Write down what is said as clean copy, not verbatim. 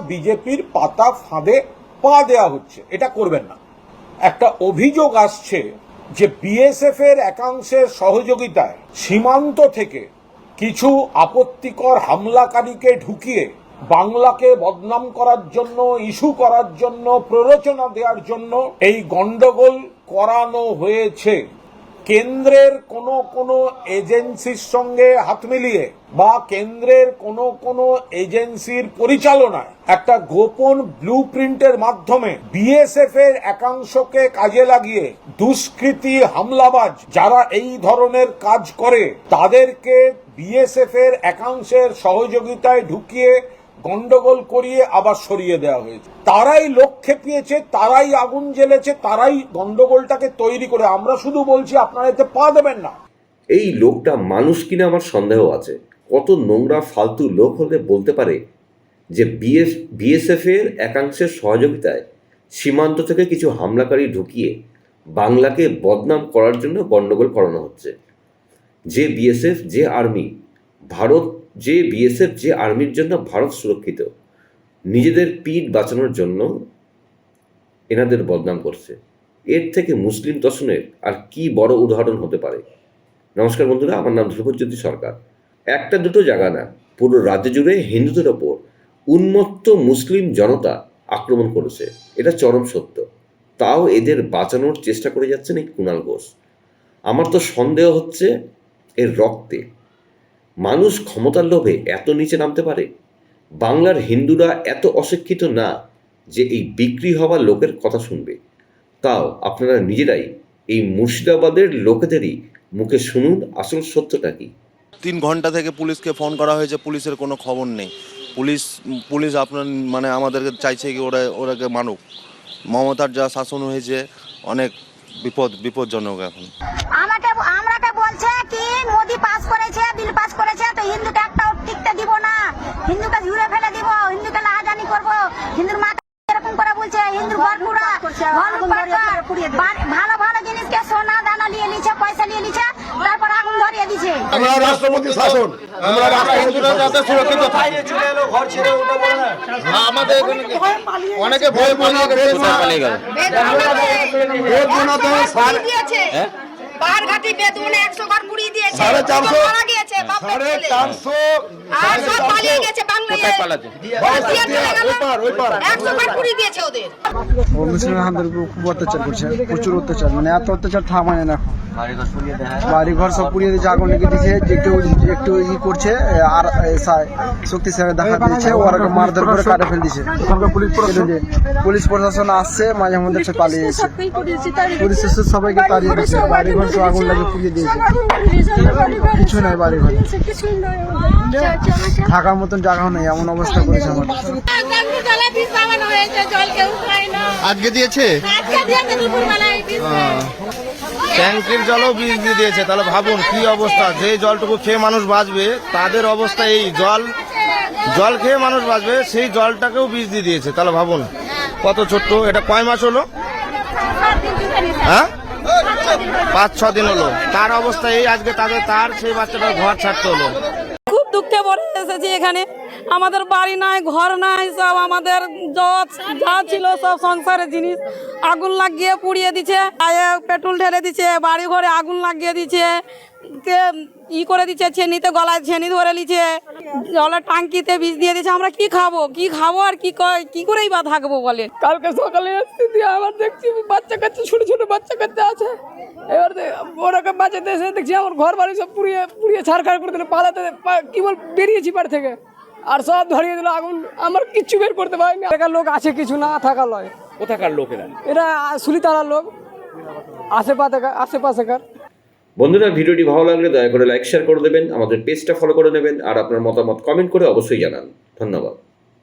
বিজেপির পাতা ফাঁদে পা দেওয়া হচ্ছে। এটা করবেন না। একটা অভিযোগ আসছে যে বিএসএফ এর একাংশের সহযোগিতায় সীমান্ত থেকে কিছু আপত্তিকর হামলাকারীকে ঢুকিয়ে বাংলাকে বদনাম করার জন্য, ইস্যু করার জন্য, প্ররোচনা দেওয়ার জন্য এই গন্ডগোল করানো হয়েছে। কেন্দ্রের কোন এজেন্সির সঙ্গে হাত মিলিয়ে বা কেন্দ্রের কোন এজেন্সির পরিচালনায় একটা গোপন ব্লুপ্রিন্টের মাধ্যমে বিএসএফ এর একাংশকে কাজে লাগিয়ে দুষ্কৃতী হামলাবাজ যারা এই ধরনের কাজ করে তাদেরকে বিএসএফ এর একাংশের সহযোগিতায় ঢুকিয়ে গন্ডগোল করিয়ে আবার সরিয়ে দেওয়া হয়েছে। তারাই লোক খেপিয়েছে, তারাই আগুন জ্বেলেছে, তারাই গন্ডগোলটাকে তৈরি করে। আমরা শুধু বলছি আপনারা এতে পা দেবেন না। এই লোকটা মানুষ কিনা আমার সন্দেহ আছে। কত নোংরা ফালতু লোক হলে বলতে পারে যে বিএসএফ এর একাংশের সহযোগিতায় সীমান্ত থেকে কিছু হামলাকারী ঢুকিয়ে বাংলাকে বদনাম করার জন্য গন্ডগোল করানো হচ্ছে। যে বিএসএফ, যে আর্মি, ভারত, যে বিএসএফ, যে আর্মির জন্য ভারত সুরক্ষিত, নিজেদের পিঠ বাঁচানোর জন্য এনাদের বদনাম করছে। এর থেকে মুসলিম দর্শনের আর কি বড় উদাহরণ হতে পারে? নমস্কার বন্ধুরা, আমার নাম ধ্রুবজ্যোতি সরকার। একটা দুটো জায়গা না, পুরো রাজ্য জুড়ে হিন্দুদের ওপর উন্মত্ত মুসলিম জনতা আক্রমণ করেছে। এটা চরম সত্য। তাও এদের বাঁচানোর চেষ্টা করে যাচ্ছেন এই কুণাল ঘোষ। আমার তো সন্দেহ হচ্ছে এর রক্তে। মানুষ ক্ষমতার লোভে এত নিচে নামতে পারে? বাংলার হিন্দুরা এত অশিক্ষিত না যে এই বিক্রি হওয়া লোকের কথা শুনবে। তাও আপনারা নিজেরাই এই মুর্শিদাবাদের লোকেদেরই মুখে শুনুন আসল সত্যটা কি। 3 ঘন্টা থেকে পুলিশকে ফোন করা হয়েছে, পুলিশের কোনো খবর নেই। পুলিশ আপনার মানে আমাদেরকে চাইছে কি ওরাকে মানুক। মমতার যা শাসন হয়েছে অনেক বিপজ্জনক। এখন আমরাকে বলছে কি মোদি পাস করেছে, বিল পাস করেছে, তো হিন্দুকে একটাও টিকতে দিব না, হিন্দুকে ঝুড়ে ফেলে দিব, হিন্দুকে লাহাজানি করব, হিন্দুর মা এরকম করে বলছে। হিন্দুর ঘর পুরা ভালো ভালো জিনিসকে সোনা দানা নিয়ে নিচ্ছে, পয়সা নিয়ে নিচ্ছে, তারপর আগুন ধরিয়ে দিচ্ছে। আমরা রাষ্ট্রপতি শাসন, আমরা রাষ্ট্রপতি যাতে সুরক্ষিত থাকে। ঘর ছেড়ে উঠে বলে না আমাদের অনেকে ভয় পালিয়ে গেল। বারঘাটি বেদুনে 100 বার পুড়িয়ে দিয়েছে, 450 মারা গিয়েছে, বাপ রে 450 আর সব পালিয়ে গেছে বাংলায়। কোথায় পালাচ্ছে? ওই পার 100 বার পুড়িয়ে দিয়েছে ওদের। মুসলমানদের উপর খুব অত্যাচার করছে, প্রচুর অত্যাচার, মানে এত অত্যাচার থামায় না। বাড়ি ঘর সব পুড়িয়ে দিয়েছে, আগুন লেগে দিয়েছে। একটু করছে আর শক্তিশালী দেখা দিয়েছে, ওরা মারধর করে কাটে ফেল দিয়েছে। পুলিশ প্রশাসন আসছে, মাঝে মধ্যে সে পালিয়ে গেছে। পুলিশ সবাইকে তাড়িয়ে দিয়েছে, বাড়ি ঘর সব আগুন লাগে পুড়িয়ে দিয়েছে। কিছু নাই বাড়ি ঘরে, থাকার মতন জায়গাও নেই, এমন অবস্থা করেছে আমার। আজকে দিয়েছে ট্যাঙ্কির জলও বীজ দিয়ে দিয়েছে। তাহলে ভাবুন কি অবস্থা। যে জলটুকু খেয়ে মানুষ বাঁচবে তাদের অবস্থা এই। জল খেয়ে মানুষ বাঁচবে, সেই জলটাকেও বীজ দিয়ে দিয়েছে। তাহলে ভাবুন কত ছোট্ট। এটা কয় মাস হলো? হ্যাঁ, 5-6 দিন হলো। তার অবস্থা এই। আজকে তার সেই বাচ্চাটার ঘর ছাড়তে হলো। খুব দুঃখে পড়ে এসেছি এখানে। আমাদের বাড়ি নাই, ঘর নাই, সব আমাদের যা ছিল সব সংসারের জিনিস আগুন লাগিয়ে পুড়িয়ে দিচ্ছে। পেট্রোল ঢেলে দিচ্ছে, বাড়ি ঘরে আগুন লাগিয়ে দিচ্ছে, করে দিচ্ছে, ছেনিতে গলায় ছেনি ধরে নিচ্ছে, জলের টাঙ্কিতে বীজ দিয়ে দিচ্ছে। আমরা কি খাবো আর কি করেই বা থাকবো বলেন। কালকে সকালে এসেছি, আবার দেখছি বাচ্চা কাচ্চা, ছোট ছোট বাচ্চা কাচ্চা আছে। এবার ওরাকে বাঁচাতে এসে দেখছি আমার ঘর বাড়ি সব পুড়িয়ে ছাড়খাড় করে দিল। পালাতে কি বেরিয়েছি বাড়ি থেকে, আর সব ধরিয়ে দিল আগুন। আমার কিচ্ছু বের করতে পারিনি। এলাকার লোক আছে, কিছু না থাকা লয়। কোথাকার লোক এরা সুলিতালার লোক, আশেপাশেকার। বন্ধুরা, ভিডিওটি ভালো লাগলে দয়া করে লাইক শেয়ার করে দেবেন, আমাদের পেজটা ফলো করে নেবেন, আর আপনার মতামত কমেন্ট করে অবশ্যই জানান। ধন্যবাদ।